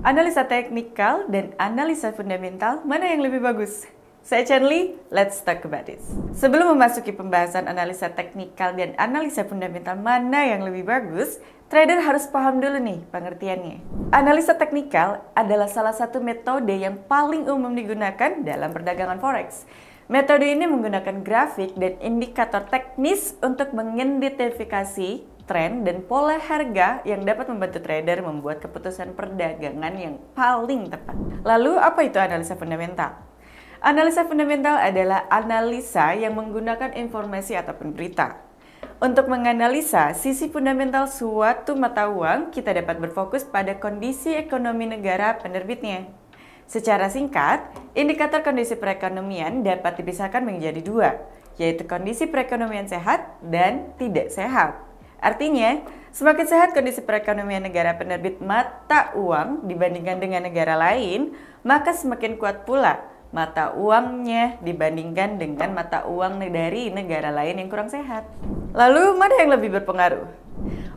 Analisa teknikal dan analisa fundamental, mana yang lebih bagus? Saya Chenli, let's talk about this. Sebelum memasuki pembahasan analisa teknikal dan analisa fundamental mana yang lebih bagus, trader harus paham dulu nih pengertiannya. Analisa teknikal adalah salah satu metode yang paling umum digunakan dalam perdagangan forex. Metode ini menggunakan grafik dan indikator teknis untuk mengidentifikasi tren dan pola harga yang dapat membantu trader membuat keputusan perdagangan yang paling tepat. Lalu, apa itu analisa fundamental? Analisa fundamental adalah analisa yang menggunakan informasi ataupun berita. Untuk menganalisa sisi fundamental suatu mata uang, kita dapat berfokus pada kondisi ekonomi negara penerbitnya. Secara singkat, indikator kondisi perekonomian dapat dipisahkan menjadi dua, yaitu kondisi perekonomian sehat dan tidak sehat. Artinya, semakin sehat kondisi perekonomian negara penerbit mata uang dibandingkan dengan negara lain, maka semakin kuat pula mata uangnya dibandingkan dengan mata uang dari negara lain yang kurang sehat. Lalu, mana yang lebih berpengaruh?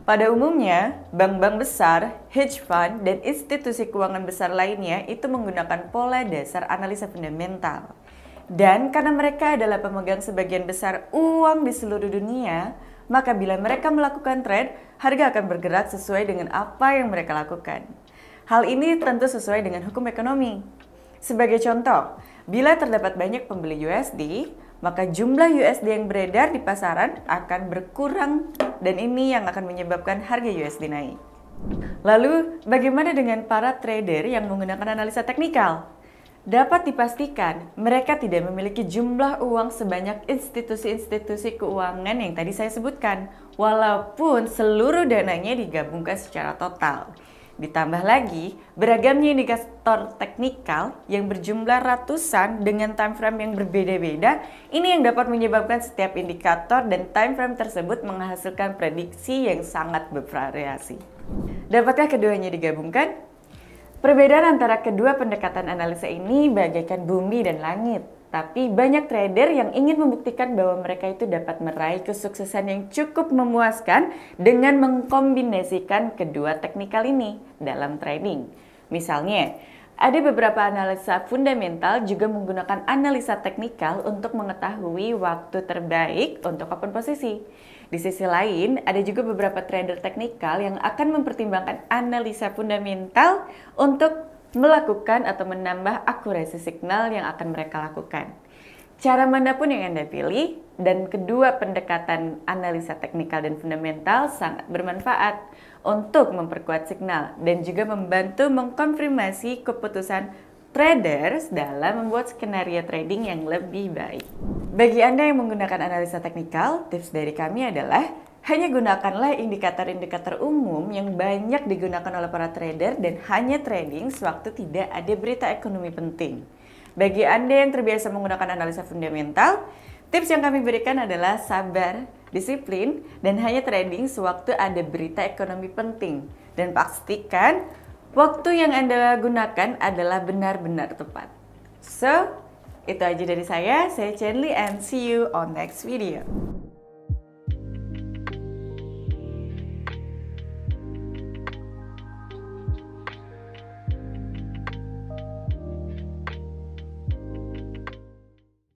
Pada umumnya, bank-bank besar, hedge fund, dan institusi keuangan besar lainnya itu menggunakan pola dasar analisa fundamental. Dan karena mereka adalah pemegang sebagian besar uang di seluruh dunia, maka bila mereka melakukan trade, harga akan bergerak sesuai dengan apa yang mereka lakukan. Hal ini tentu sesuai dengan hukum ekonomi. Sebagai contoh, bila terdapat banyak pembeli USD, maka jumlah USD yang beredar di pasaran akan berkurang dan ini yang akan menyebabkan harga USD naik. Lalu, bagaimana dengan para trader yang menggunakan analisa teknikal? Dapat dipastikan, mereka tidak memiliki jumlah uang sebanyak institusi-institusi keuangan yang tadi saya sebutkan, walaupun seluruh dananya digabungkan secara total. Ditambah lagi, beragamnya indikator teknikal yang berjumlah ratusan dengan time frame yang berbeda-beda, ini yang dapat menyebabkan setiap indikator dan time frame tersebut menghasilkan prediksi yang sangat bervariasi. Dapatkah keduanya digabungkan? Perbedaan antara kedua pendekatan analisa ini bagaikan bumi dan langit. Tapi banyak trader yang ingin membuktikan bahwa mereka itu dapat meraih kesuksesan yang cukup memuaskan dengan mengkombinasikan kedua teknikal ini dalam trading. Misalnya, ada beberapa analisa fundamental juga menggunakan analisa teknikal untuk mengetahui waktu terbaik untuk open posisi. Di sisi lain, ada juga beberapa trader teknikal yang akan mempertimbangkan analisa fundamental untuk melakukan atau menambah akurasi signal yang akan mereka lakukan. Cara manapun yang Anda pilih, dan kedua pendekatan analisa teknikal dan fundamental sangat bermanfaat untuk memperkuat signal dan juga membantu mengkonfirmasi keputusan traders dalam membuat skenario trading yang lebih baik. Bagi Anda yang menggunakan analisa teknikal, tips dari kami adalah hanya gunakanlah indikator-indikator umum yang banyak digunakan oleh para trader dan hanya trading sewaktu tidak ada berita ekonomi penting. Bagi Anda yang terbiasa menggunakan analisa fundamental, tips yang kami berikan adalah sabar, disiplin, dan hanya trading sewaktu ada berita ekonomi penting. Dan pastikan waktu yang Anda gunakan adalah benar-benar tepat. So, itu aja dari saya Chenli and see you on next video.